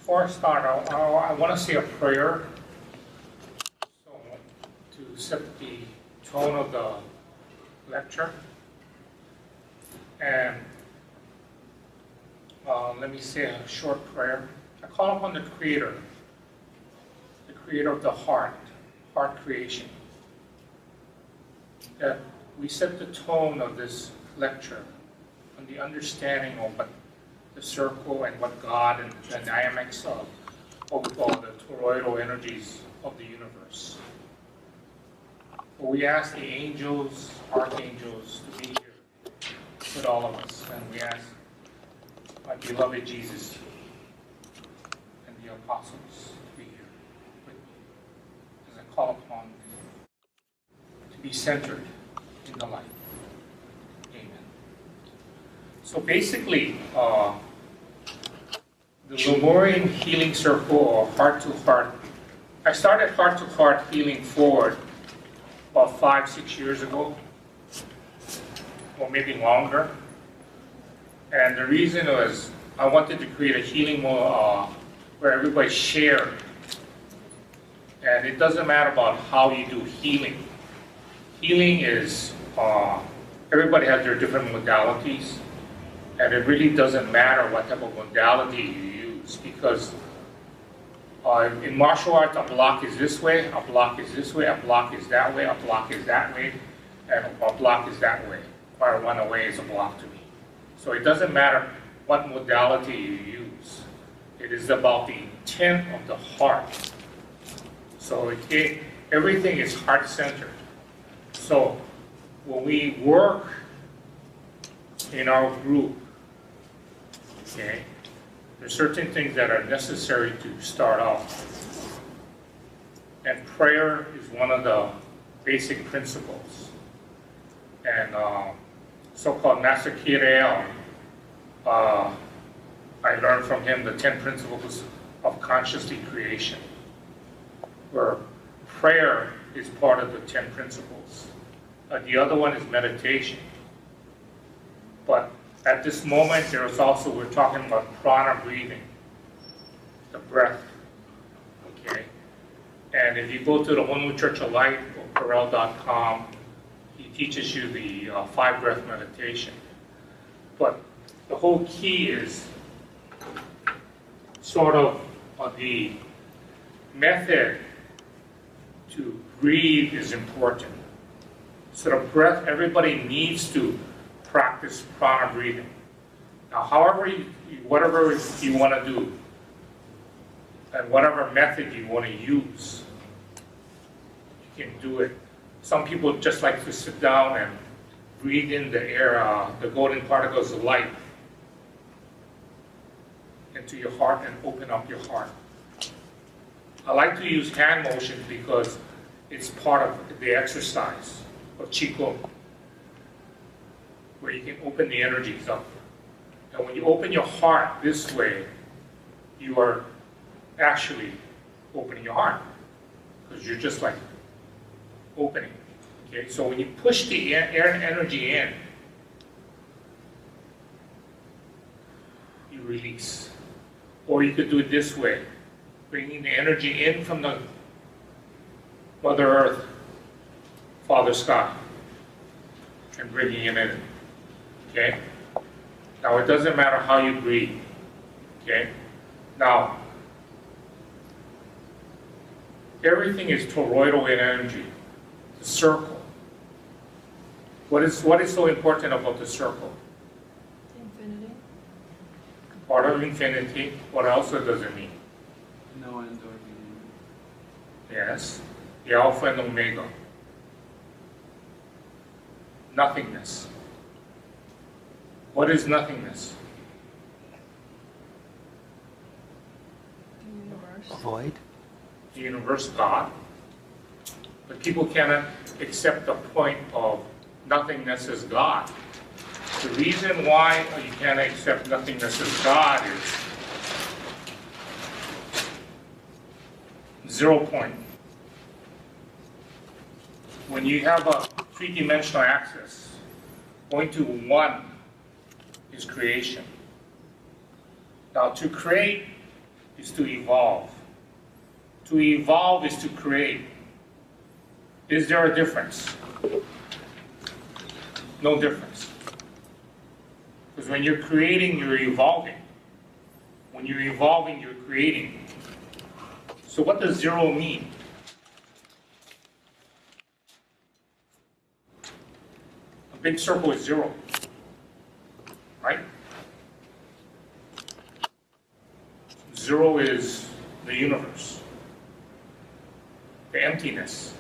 Before I start, I want to say a prayer so, to set the tone of the lecture. And let me say a short prayer. I call upon the Creator of the heart creation, that we set the tone of this lecture on the understanding of what the circle and what God and the dynamics of what we call the toroidal energies of the universe. We ask the angels, archangels to be here with all of us, and we ask my beloved Jesus and the apostles to be here with me as I call upon them to be centered in the light. Amen. So basically, the Lemurian healing circle, or heart-to-heart. I started heart-to-heart healing forward about 5-6 years ago, or maybe longer. And the reason was I wanted to create a healing mode where everybody shared. And it doesn't matter about how you do healing. Healing is, everybody has their different modalities. And it really doesn't matter what type of modality you use, because in martial arts, a block is this way, a block is this way, a block is that way, a block is that way, and a block is that way. Or a run away is a block to me. So it doesn't matter what modality you use. It is about the intent of the heart. So everything is heart-centered. So when we work in our group, okay, there's certain things that are necessary to start off. And prayer is one of the basic principles. And so-called Master Kireo, I learned from him the 10 principles of consciously creation, where prayer is part of the 10 principles. The other one is meditation. But at this moment, there is also, we're talking about prana breathing, the breath, okay? And if you go to the Honolulu Church of Light, or Corel.com, he teaches you the 5-breath meditation. But the whole key is sort of the method to breathe is important. So the breath, everybody needs to practice prana breathing. Now, whatever you want to do, and whatever method you want to use, you can do it. Some people just like to sit down and breathe in the air, the golden particles of light into your heart and open up your heart. I like to use hand motions because it's part of the exercise of Qigong, where you can open the energies up. And when you open your heart this way, you are actually opening your heart, because you're just like opening. Okay, so when you push the air energy in, you release. Or you could do it this way, bringing the energy in from the Mother Earth, Father Sky, and bringing it in. Okay? Now, it doesn't matter how you breathe. Okay? Now, everything is toroidal in energy. The circle. What is so important about the circle? Infinity. Part of infinity. What else does it mean? No end or beginning. Yes. The Alpha and Omega. Nothingness. What is nothingness? The universe. Void. The universe, God. But people cannot accept the point of nothingness as God. The reason why you cannot accept nothingness as God is 0 point. When you have a three-dimensional axis, going to 1 is creation. Now, to create is to evolve. To evolve is to create. Is there a difference? No difference. Because when you're creating, you're evolving. When you're evolving, you're creating. So what does zero mean? A big circle is zero, right? Zero is the universe, the emptiness.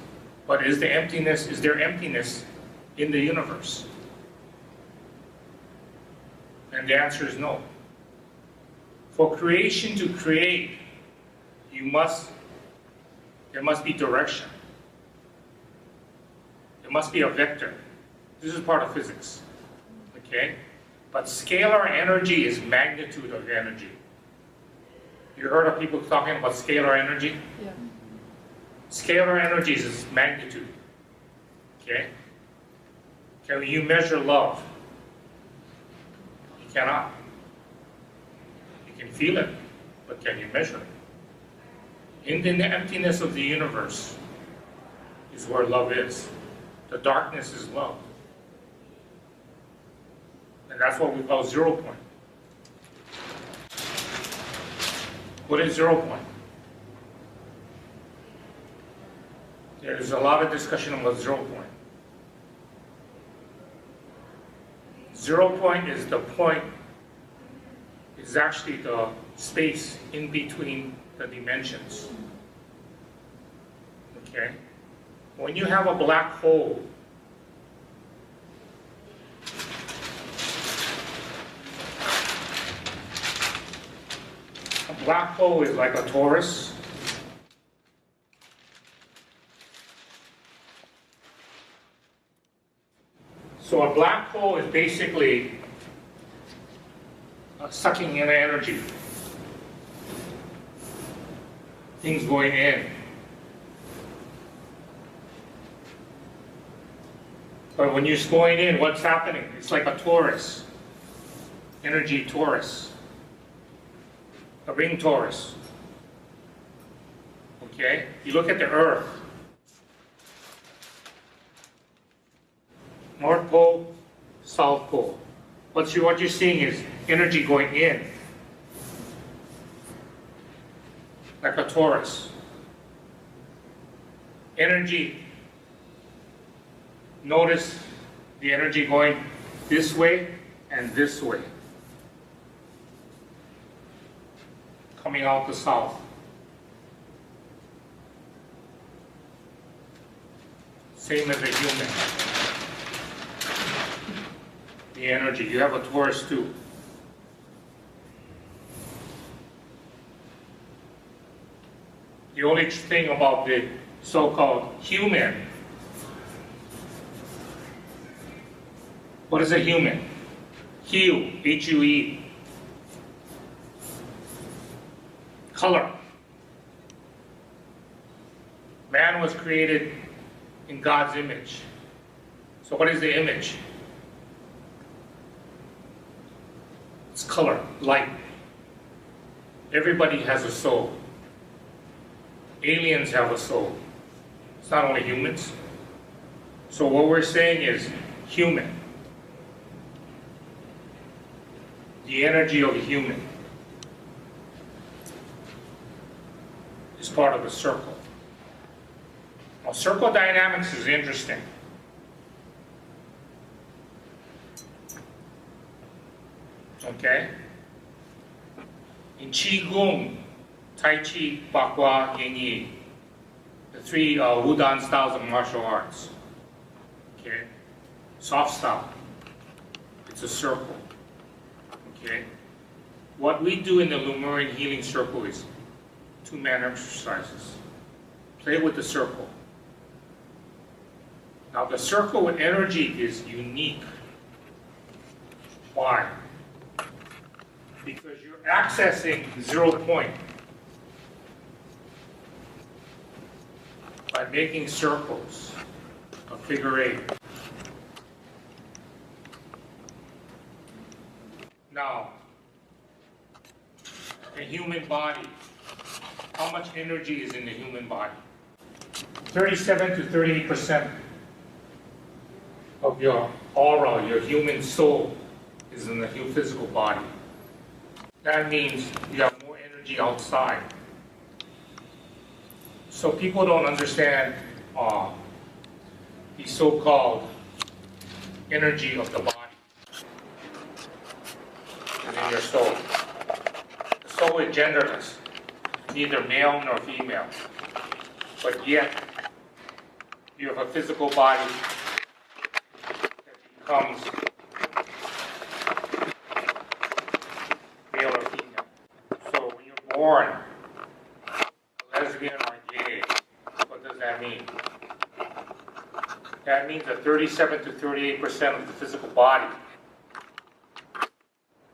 But is there emptiness in the universe? And the answer is no. For creation to create, there must be direction. There must be a vector. This is part of physics, okay? But scalar energy is magnitude of energy. You heard of people talking about scalar energy? Yeah. Scalar energy is magnitude, okay? Can you measure love? You cannot. You can feel it, but can you measure it? In the emptiness of the universe is where love is. The darkness is love. And that's what we call 0 point. What is 0 point? There's a lot of discussion about 0 point. 0 point is the point, is actually the space in between the dimensions. Okay? When you have a black hole, a black hole is like a torus. So a black hole is basically sucking in energy. Things going in. But when you're going in, what's happening? It's like a torus. Energy torus. A ring torus. Okay? You look at the Earth. North Pole, South Pole. What you're seeing is energy going in, like a torus. Energy, notice the energy going this way and this way, coming out the south. Same as a human. The energy, you have a torus too. The only thing about the so-called human, what is a human? Hue, H-U-E. Color. Man was created in God's image. So what is the image? It's color, light. Everybody has a soul. Aliens have a soul. It's not only humans. So what we're saying is human. The energy of a human is part of a circle. Now, circle dynamics is interesting. Okay? In Qigong, Tai Chi, Bakwa, Yin Yi, the three Wudang styles of martial arts. Okay? Soft style, it's a circle. Okay? What we do in the Lemurian healing circle is 2-man exercises. Play with the circle. Now the circle with energy is unique. Why? Because you're accessing 0 point by making circles, a figure 8. Now, the human body, how much energy is in the human body? 37 to 38% of your aura, your human soul, is in the physical body. That means you have more energy outside. So people don't understand the so-called energy of the body is in your soul. The soul is genderless, neither male nor female. But yet, you have a physical body that becomes male or female. So when you're born, lesbian or gay, what does that mean? That means that 37 to 38% of the physical body,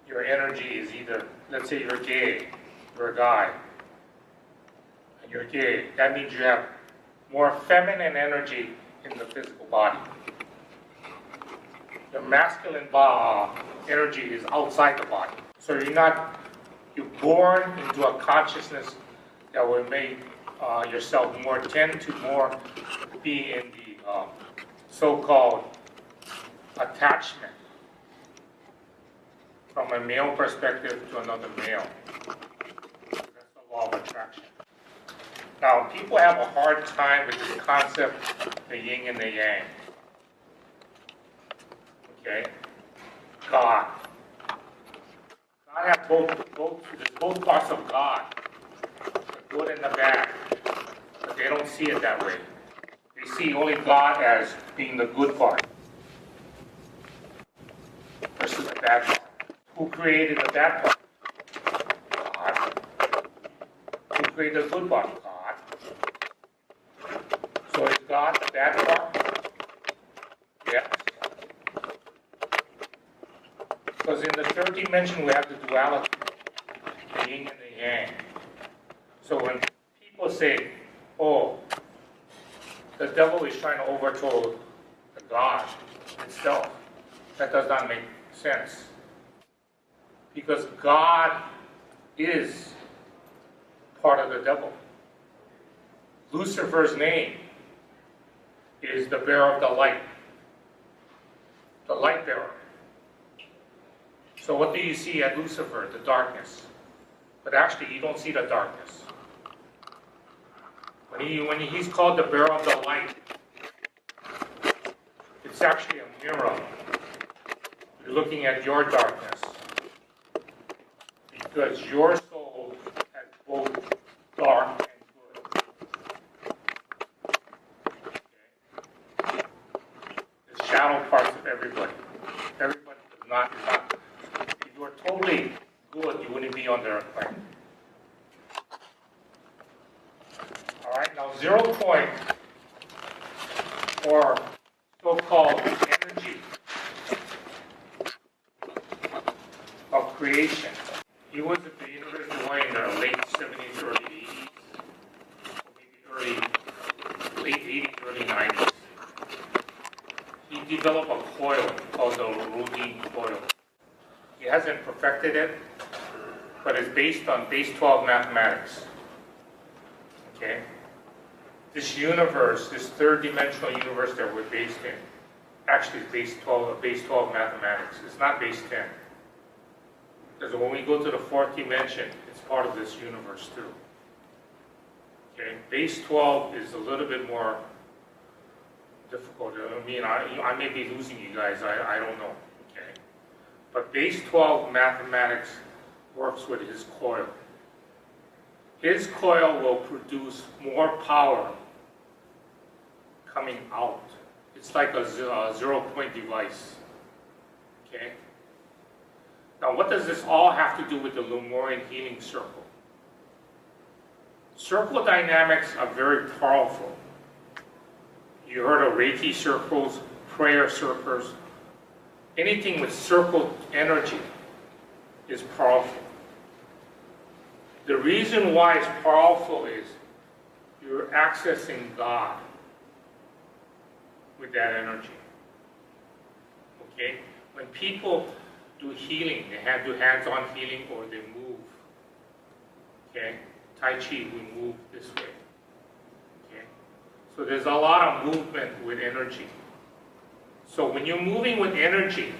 your energy is either, let's say you're gay, you're a guy, and you're gay. That means you have more feminine energy in the physical body. The masculine energy is outside the body. So you're born into a consciousness that will make yourself tend to more be in the so-called attachment from a male perspective to another male. That's the law of attraction. Now, people have a hard time with this concept, the yin and the yang. Okay? God. God has there's both parts of God, the good and the bad, but they don't see it that way. They see only God as being the good part versus the bad part. Who created the bad part? God. Who created the good part? God. So is God the bad part? Yes. Because in the third dimension we have the duality, the yin and the yang. So when people say, oh, the devil is trying to overthrow the God itself, that does not make sense. Because God is part of the devil. Lucifer's name is the bearer of the light bearer. So what do you see at Lucifer? The darkness. But actually, you don't see the darkness. When he's called the bearer of the light, it's actually a mirror. You're looking at your darkness. Because your soul has both dark and good. Okay? The shadow parts of everybody. Everybody is not. If you were totally good, you wouldn't be on the airplane. All right, now 0 point, or so-called energy of creation. He was at the University of Hawaii in the late 70s, early 80s, or maybe late 80s, early 90s. He developed a coil called the Rudin coil. He hasn't perfected it, but it's based on base 12 mathematics. Okay? This universe, this third dimensional universe that we're based in, actually is base 12 mathematics. It's not base 10. Because when we go to the fourth dimension, it's part of this universe too. Okay, base 12 is a little bit more difficult. I mean, I may be losing you guys, I don't know. Okay, but base 12 mathematics works with his coil. His coil will produce more power coming out. It's like a 0 point device. Okay. Now, what does this all have to do with the Lemurian healing circle? Circle dynamics are very powerful. You heard of Reiki circles, prayer circles. Anything with circle energy is powerful. The reason why it's powerful is you're accessing God with that energy. Okay? When people do healing, they do hands-on healing or they move Okay? Tai Chi, we move this way. Okay? So there's a lot of movement with energy. So when you're moving with energy,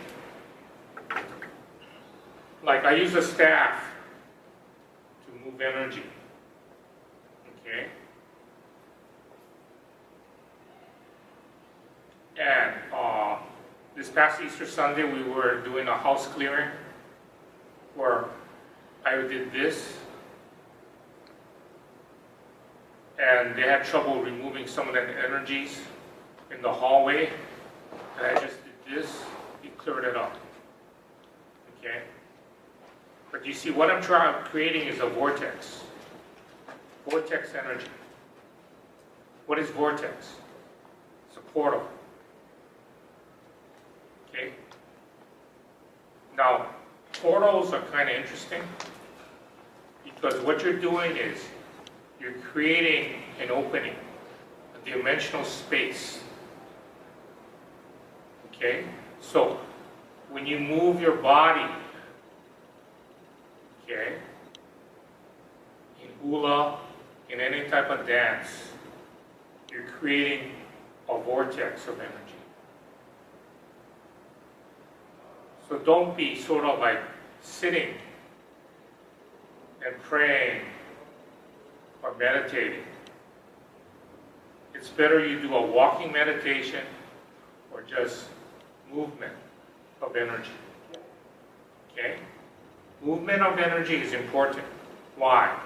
like I use a staff to move energy. Okay? And this past Easter Sunday, we were doing a house clearing where I did this, and they had trouble removing some of the energies in the hallway, and I just did this, it cleared it up. Okay? But you see, what I'm creating is a vortex. Vortex energy. What is vortex? It's a portal. Okay? Now, portals are kind of interesting because what you're doing is you're creating an opening, a dimensional space. Okay? So, when you move your body, okay, in hula, in any type of dance, you're creating a vortex of energy. So don't be sort of like sitting and praying or meditating. It's better you do a walking meditation or just movement of energy. Okay? Movement of energy is important. Why?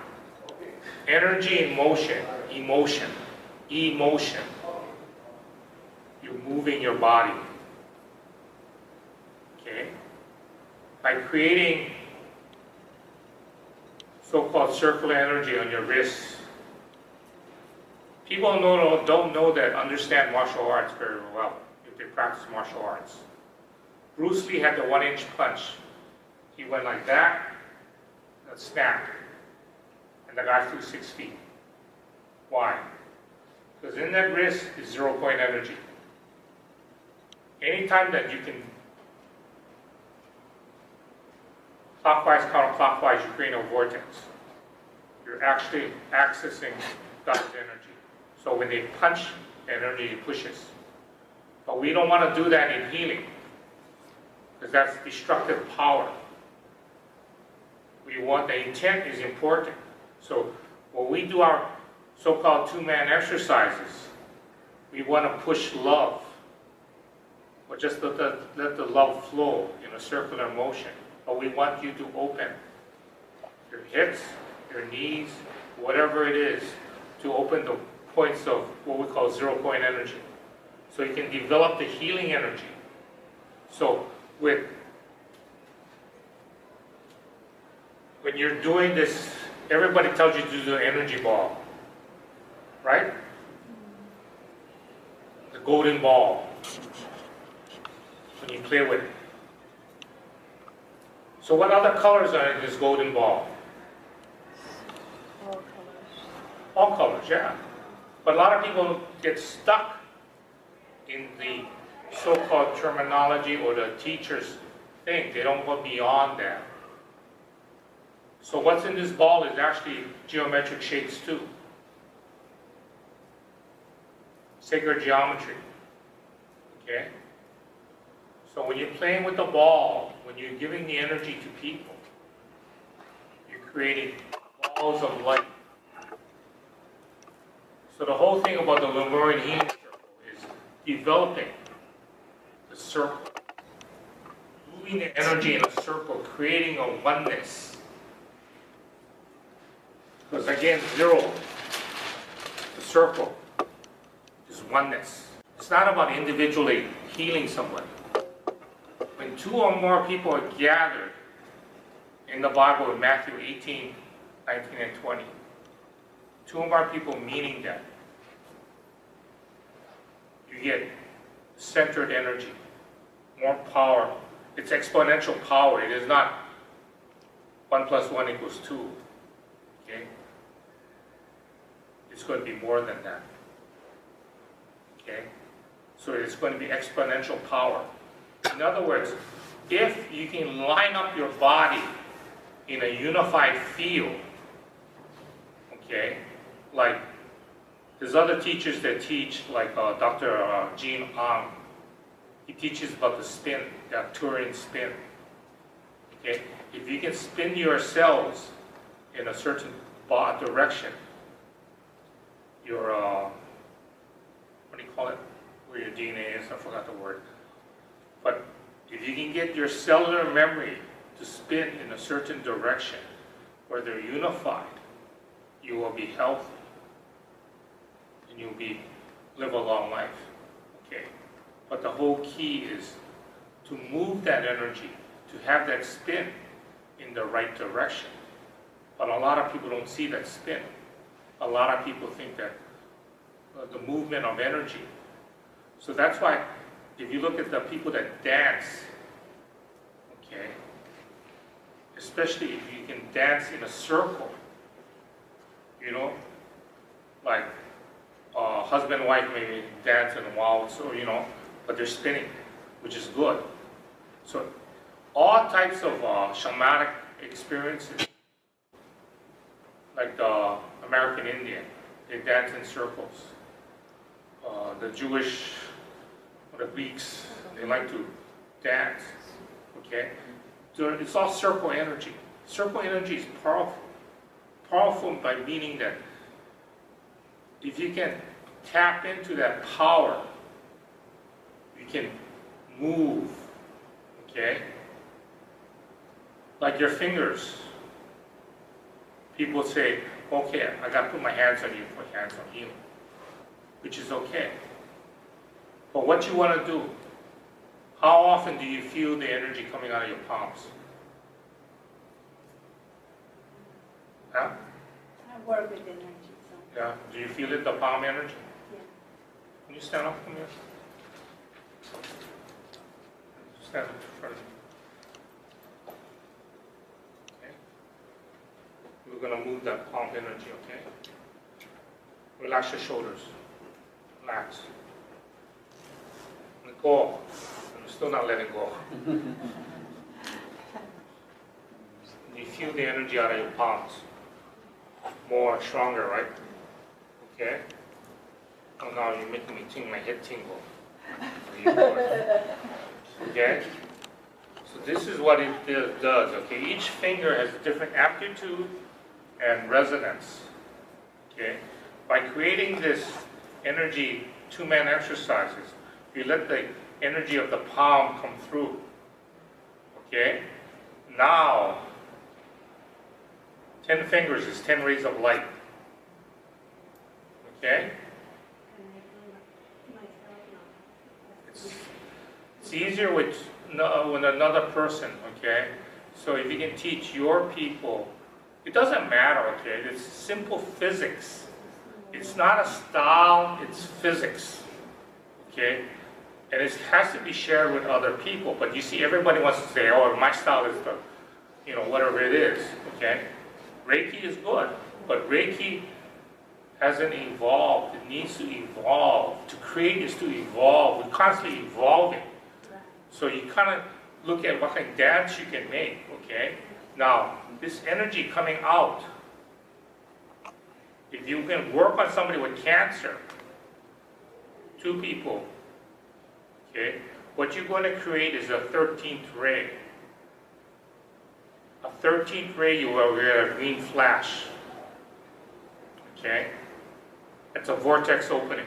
Energy in motion, emotion. You're moving your body. Okay? By creating so-called circular energy on your wrists. People don't know that understand martial arts very well if they practice martial arts. Bruce Lee had the 1-inch punch. He went like that, and snapped, and the guy flew 6 feet. Why? Because in that wrist is 0-point energy. Anytime that you can clockwise, counterclockwise, you create a vortex. You're actually accessing God's energy. So when they punch, energy pushes. But we don't want to do that in healing, because that's destructive power. We want, the intent is important. So when we do our so-called two-man exercises, we want to push love, or just let the love flow in a circular motion. But we want you to open your hips, your knees, whatever it is, to open the points of what we call 0-point energy. So you can develop the healing energy. So when you're doing this, everybody tells you to do the energy ball, right? The golden ball, when you play with it. So what other colors are in this golden ball? All colors. All colors, yeah. But a lot of people get stuck in the so-called terminology or the teacher's thing. They don't go beyond that. So what's in this ball is actually geometric shapes too. Sacred geometry. Okay? So when you're playing with the ball, when you're giving the energy to people, you're creating balls of light. So the whole thing about the Lemurian healing circle is developing the circle, moving the energy in a circle, creating a oneness. Because again, 0, the circle, is oneness. It's not about individually healing somebody. When 2 or more people are gathered in the Bible in Matthew 18, 19, and 20, 2 or more people meaning that, you get centered energy, more power. It's exponential power. It is not 1 + 1 = 2. Okay? It's going to be more than that. Okay? So it's going to be exponential power. In other words, if you can line up your body in a unified field, okay? Like, there's other teachers that teach, like Dr. Jean Ang. He teaches about the spin, the Arcturian spin, okay? If you can spin your cells in a certain direction, your, what do you call it? Where your DNA is, I forgot the word. But if you can get your cellular memory to spin in a certain direction where they're unified, you will be healthy and you'll live a long life, okay? But the whole key is to move that energy, to have that spin in the right direction. But a lot of people don't see that spin. A lot of people think that the movement of energy. So that's why if you look at the people that dance, okay, especially if you can dance in a circle, you know, like husband and wife maybe dance in a waltz, or, you know, but they're spinning, which is good. So all types of shamanic experiences, like the American Indian, they dance in circles. The Jewish, or the Greeks, they like to dance, okay? So it's all circle energy. Circle energy is powerful. Powerful by meaning that if you can tap into that power, you can move, okay? Like your fingers. People say, okay, I got to put my hands on you, put hands on you, which is okay. But what you want to do, how often do you feel the energy coming out of your palms? Huh? I work with energy, so. Yeah. Do you feel it, the palm energy? Yeah. Can you stand up from here? Stand up in front of me. Okay. We're going to move that palm energy, okay? Relax your shoulders. Relax. Let go. I'm still not letting go. You feel the energy out of your palms. More stronger, right? Okay? Oh, now you're making me my head tingle. Okay? So this is what it does, okay? Each finger has a different amplitude and resonance, okay? By creating this energy two-man exercises, you let the energy of the palm come through, okay? Now, 10 fingers is 10 rays of light, okay? It's easier with another person, okay? So if you can teach your people, it doesn't matter, okay? It's simple physics. It's not a style, it's physics, okay? And it has to be shared with other people. But you see, everybody wants to say, oh, my style is the, you know, whatever it is, okay? Reiki is good, but Reiki hasn't evolved. It needs to evolve. To create is to evolve. We're constantly evolving. So you kind of look at what kind of dance you can make, okay? Now, this energy coming out, if you can work on somebody with cancer, 2 people, okay, what you're going to create is a 13th ray. A 13th ray, you will get a green flash, okay? It's a vortex opening.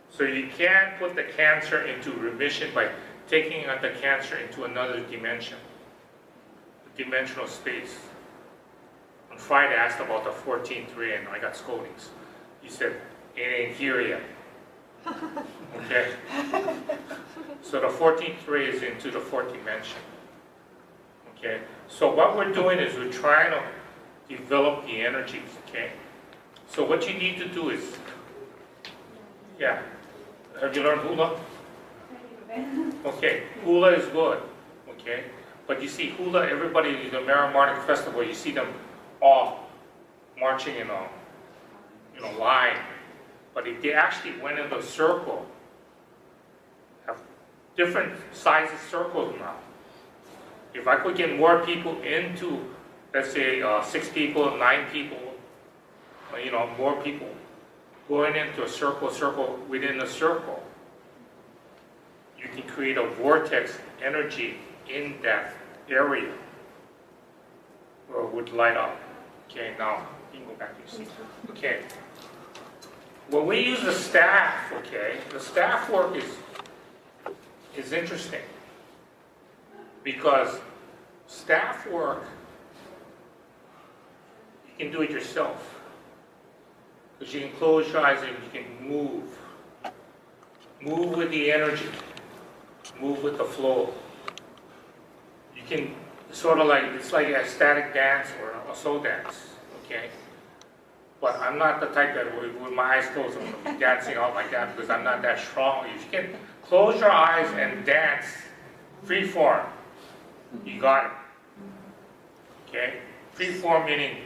So you can't put the cancer into remission by taking the cancer into another dimension, the dimensional space. On Friday, I asked about the 14th ray, and I got scoldings. He said, it ain't here yet. Okay? So the 14th ray is into the 4th dimension. Okay? So what we're doing is we're trying to develop the energies, okay? So what you need to do is, yeah. Have you learned hula? Okay, hula is good, okay? But you see hula, everybody in the Merrimack Festival, you see them all marching in a line. But if they actually went in a circle, have different sizes circles now. If I could get more people into, let's say 6 people, 9 people, you know, more people going into a circle within a circle, you can create a vortex energy in that area where it would light up. Okay, now you can go back to your seat. Okay. When we use the staff, okay, the staff work is interesting because staff work, you can do it yourself. Because you can close your eyes and you can move. Move with the energy. Move with the flow. You can sort of like, it's like a static dance or a soul dance, okay? But I'm not the type that with my eyes closed, I'm going to be dancing out like that because I'm not that strong. If you can close your eyes and dance free form, you got it. Okay? Free form meaning,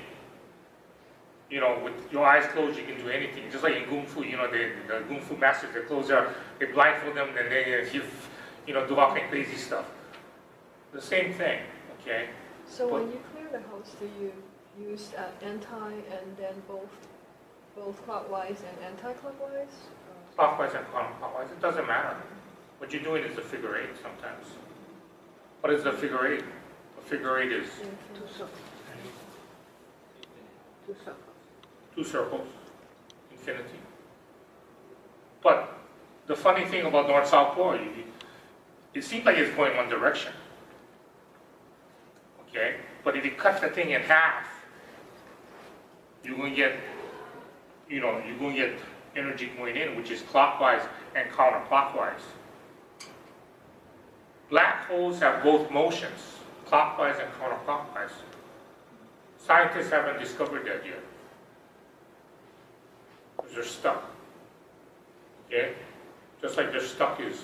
you know, with your eyes closed, you can do anything. Just like in Kung Fu, you know, the Kung Fu masters, they close their, they blindfold them, and they, you know, do all kind of crazy stuff. The same thing, okay? So when you clear the house, do you use anti and then both clockwise and anti-clockwise? Clockwise and counterclockwise, it doesn't matter. What you're doing is a figure eight sometimes. What is a figure eight? A figure eight is two circles, infinity. But the funny thing about North-South Pole, it seems like it's going one direction. Okay? But if you cut the thing in half, you're going to get, you know, you're going to get energy going in, which is clockwise and counterclockwise. Black holes have both motions, clockwise and counterclockwise. Scientists haven't discovered that yet. Because they're stuck. Okay? Just like they're stuck is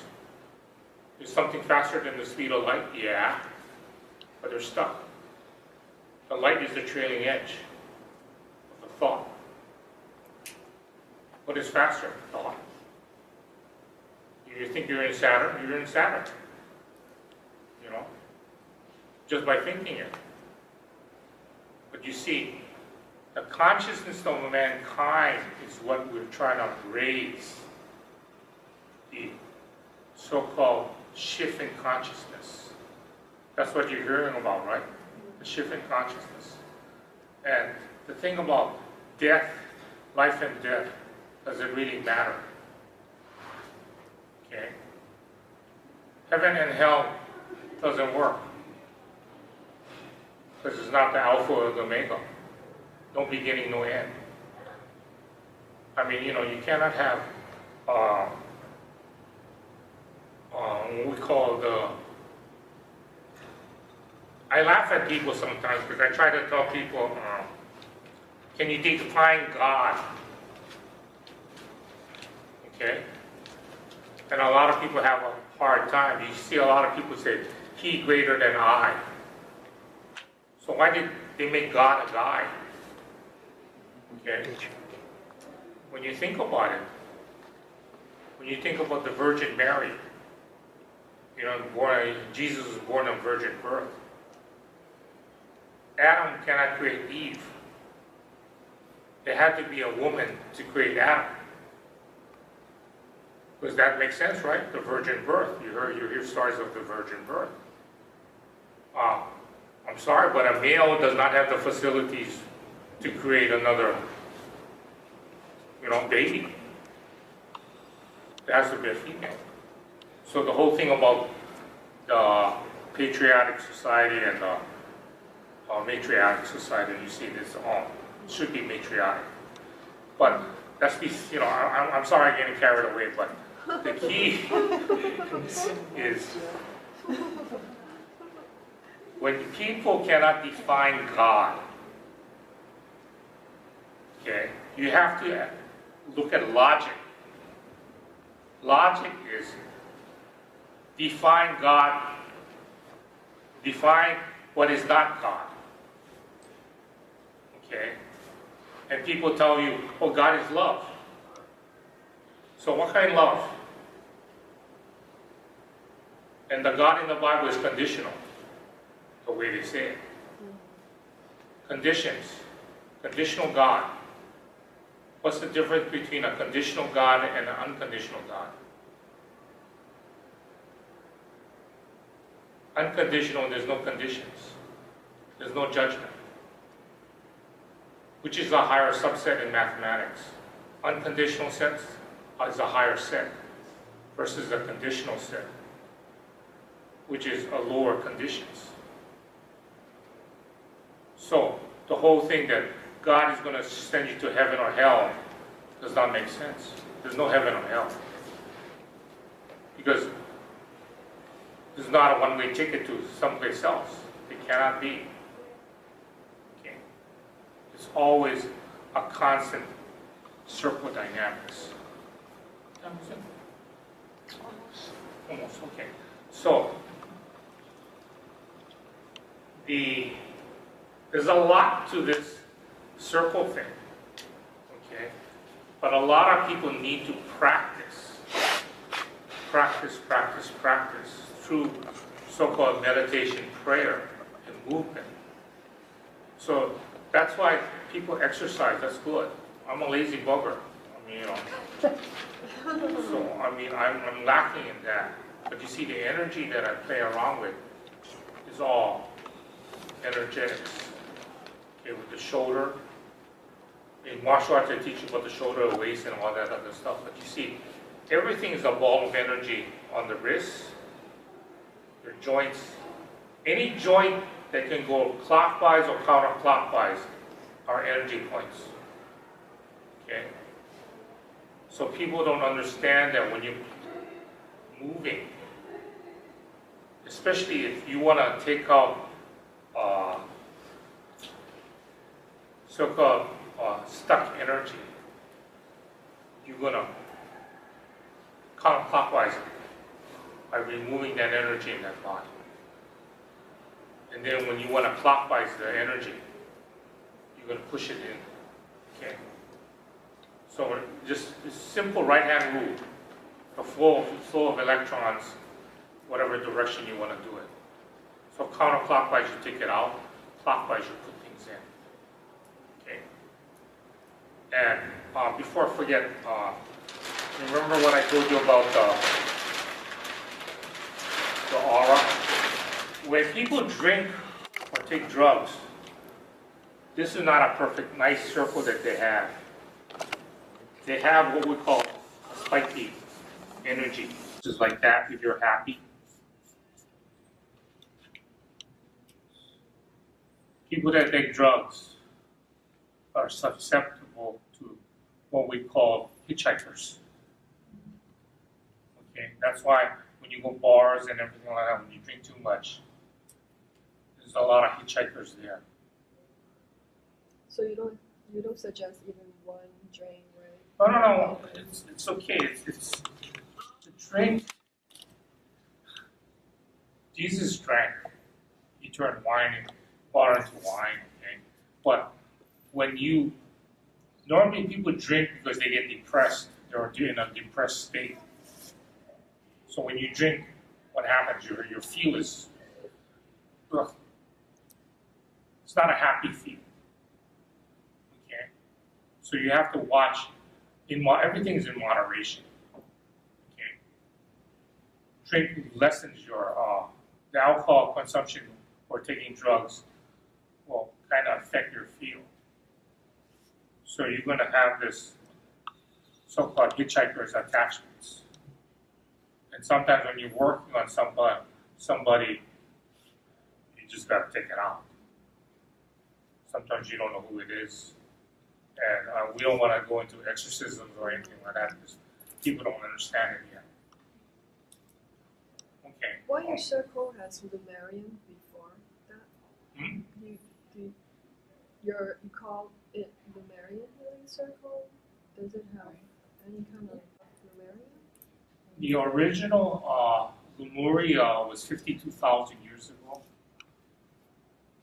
something faster than the speed of light? Yeah. But they're stuck. The light is the trailing edge of the thought. What is faster? Thought. You think you're in Saturn? You're in Saturn. You know? Just by thinking it. But you see, the consciousness of mankind is what we're trying to raise. The so-called shift in consciousness. That's what you're hearing about, right? The shift in consciousness. And the thing about death, life and death, does it really matter? Okay? Heaven and hell doesn't work. Because it's not the alpha or the omega. No beginning, no end. I mean, you know, you cannot have what we call the... I laugh at people sometimes because I try to tell people, can you define God? Okay? And a lot of people have a hard time. You see a lot of people say, he greater than I. So why did they make God a guy? Okay? When you think about it, when you think about the Virgin Mary, you know, Jesus was born of virgin birth. Adam cannot create Eve. There had to be a woman to create Adam. Because that makes sense, right? The virgin birth. You hear stories of the virgin birth. I'm sorry, but a male does not have the facilities to create another, you know, baby. It has to be a female. So the whole thing about the patriotic society and the matriarchal society, you see this all should be matriarchal. But that's you know, I'm sorry I'm getting carried away, but the key is when people cannot define God, okay, you have to look at logic. Logic is define God, define what is not God. Okay? And people tell you, oh, God is love. So what kind of love? And the God in the Bible is conditional, the way they say it. Conditions. Conditional God. What's the difference between a conditional God and an unconditional God? Unconditional, there's no conditions. There's no judgment. Which is a higher subset in mathematics. Unconditional set is a higher set versus a conditional set, which is a lower conditions. So the whole thing that God is going to send you to heaven or hell does not make sense. There's no heaven or hell. Because there's not a one-way ticket to someplace else. It cannot be. Okay. It's always a constant circle dynamics. Almost, okay. So, there's a lot to this circle thing, okay? But a lot of people need to practice through so-called meditation, prayer, and movement. So that's why people exercise, that's good. I'm a lazy bugger, I mean, you know. So, I mean, I'm lacking in that. But you see, the energy that I play around with is all energetics. Okay, with the shoulder. In martial arts, they teach you about the shoulder, the waist, and all that other stuff. But you see, everything is a ball of energy on the wrists, your joints. Any joint that can go clockwise or counterclockwise are energy points. Okay? So people don't understand that when you're moving, especially if you want to take out so-called stuck energy, you're going to counterclockwise it by removing that energy in that body. And then when you want to clockwise the energy, you're going to push it in. Okay? So just a simple right-hand rule, the flow of electrons, whatever direction you want to do it. So counterclockwise, you take it out. Clockwise, you put things in. Okay. And before I forget, remember what I told you about the aura? When people drink or take drugs, this is not a perfect, nice circle that they have. They have what we call a spiky energy, just like that if you're happy. People that take drugs are susceptible to what we call hitchhikers. Okay, that's why when you go bars and everything like that, when you drink too much, there's a lot of hitchhikers there. So you don't suggest even one drink, right? No. It's okay. It's the drink. Jesus drank. He turned water into wine. Okay, but when normally people drink because they get depressed. They're in a depressed state. So when you drink, what happens? Your feel is, ugh. It's not a happy feel. Okay, so you have to watch. Everything's in moderation. Okay, drinking lessens your the alcohol consumption or taking drugs will kind of affect your feel. So you're going to have this so-called hitchhiker's attachments. And sometimes when you're working on somebody, you just got to take it out. Sometimes you don't know who it is. And we don't want to go into exorcisms or anything like that because people don't understand it yet. Okay. Why your circle has Lemurian before that? Hmm? You call it Lemurian healing circle? Does it have any kind of Lemurian? The original Lemuria was 52,000 years ago.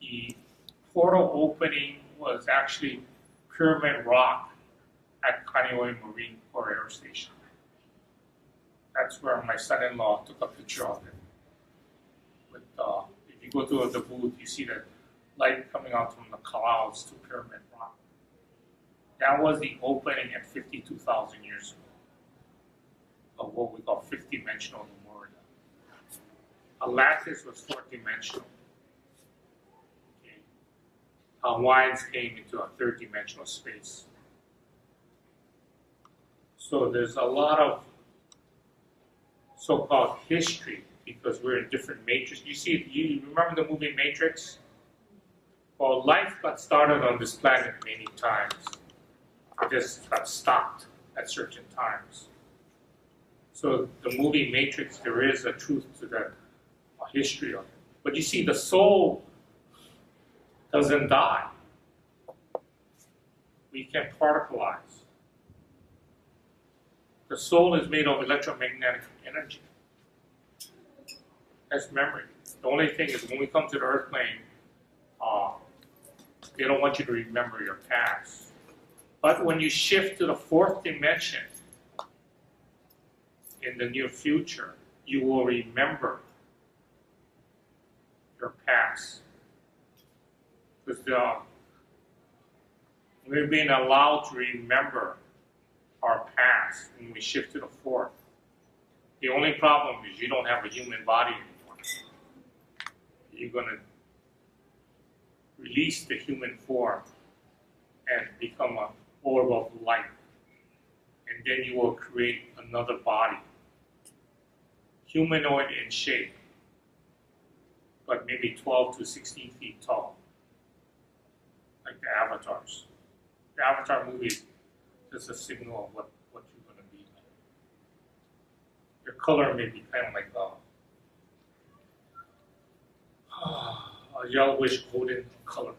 The portal opening was actually Pyramid Rock at Kaneohe Marine Corps Air Station. That's where my son-in-law took a picture of it. With, if you go to the booth, you see the light coming out from the clouds to Pyramid Rock. That was the opening at 52,000 years ago of what we call fifth-dimensional Lemurian. Atlantis was fourth-dimensional. Okay. Hawaiians came into a third-dimensional space. So there's a lot of so-called history because we're in different matrices. You remember the movie Matrix? Well, life got started on this planet many times. It just got stopped at certain times. So the movie Matrix, there is a truth to that, a history of it. But you see, the soul doesn't die. We can particleize. The soul is made of electromagnetic energy. That's memory. The only thing is when we come to the earth plane, they don't want you to remember your past. But when you shift to the fourth dimension in the near future, you will remember your past. Because we're being allowed to remember our past when we shift to the fourth. The only problem is you don't have a human body anymore. You're going to release the human form and become an orb of light. And then you will create another body. Humanoid in shape, but maybe 12 to 16 feet tall. Like the avatars. The Avatar movie is just a signal of what you're going to be like. Your color may be kind of like a yellowish golden color.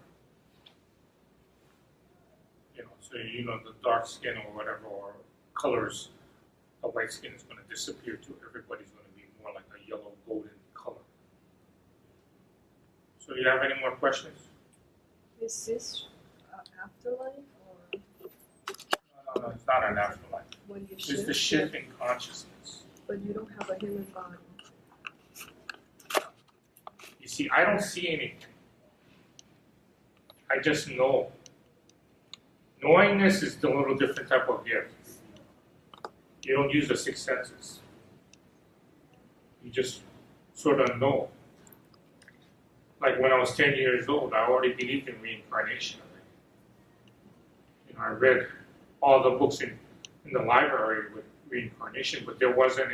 So the dark skin or whatever, or colors, the white skin is going to disappear too. Everybody's going to be more like a yellow golden color. So you have any more questions? Is this afterlife or No, it's not an afterlife. when you It's shift? the shift in consciousness. But you don't have a human body. You see, I don't see anything. I just know. Knowingness is a little different type of gift. You don't use the six senses. You just sort of know. Like when I was 10 years old, I already believed in reincarnation. I read all the books in the library with reincarnation, but there wasn't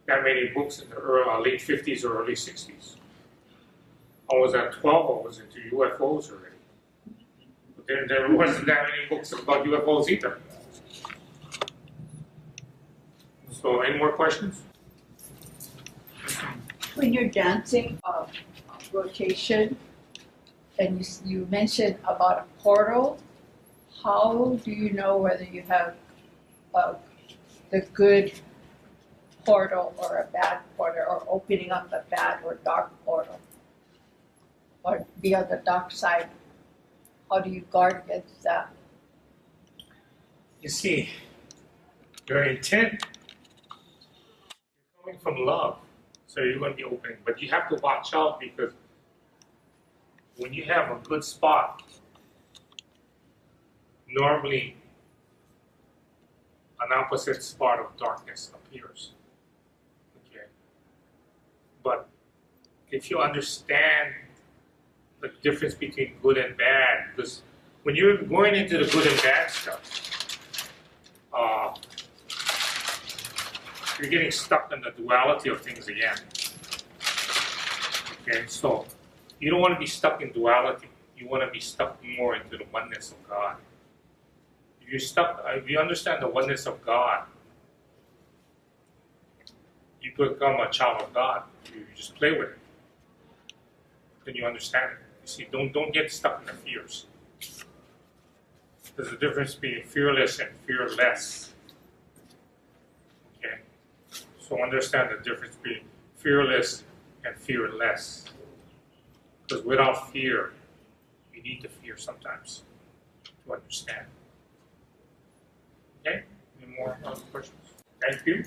that many books in the late 50s or early 60s. I was at 12, I was into UFOs already. But then there wasn't that many books about UFOs either. So, any more questions? When you're dancing rotation, and you mentioned about a portal, how do you know whether you have the good portal or a bad portal, or opening up a bad or dark portal, or be on the dark side? How do you guard against that? You see, your intent, you're coming from love, so you're going to be opening. But you have to watch out because when you have a good spot, normally an opposite spot of darkness appears. Okay. But if you understand the difference between good and bad, because when you're going into the good and bad stuff, you're getting stuck in the duality of things again. Okay, so you don't want to be stuck in duality. You want to be stuck more into the oneness of God. If you understand the oneness of God, you become a child of God. You just play with it. Then you understand it. You see, don't get stuck in the fears. There's a difference between fearless and fearless. Okay? So understand the difference between fearless and fearless. Because without fear, you need to fear sometimes to understand. Okay? Any more questions? Thank you.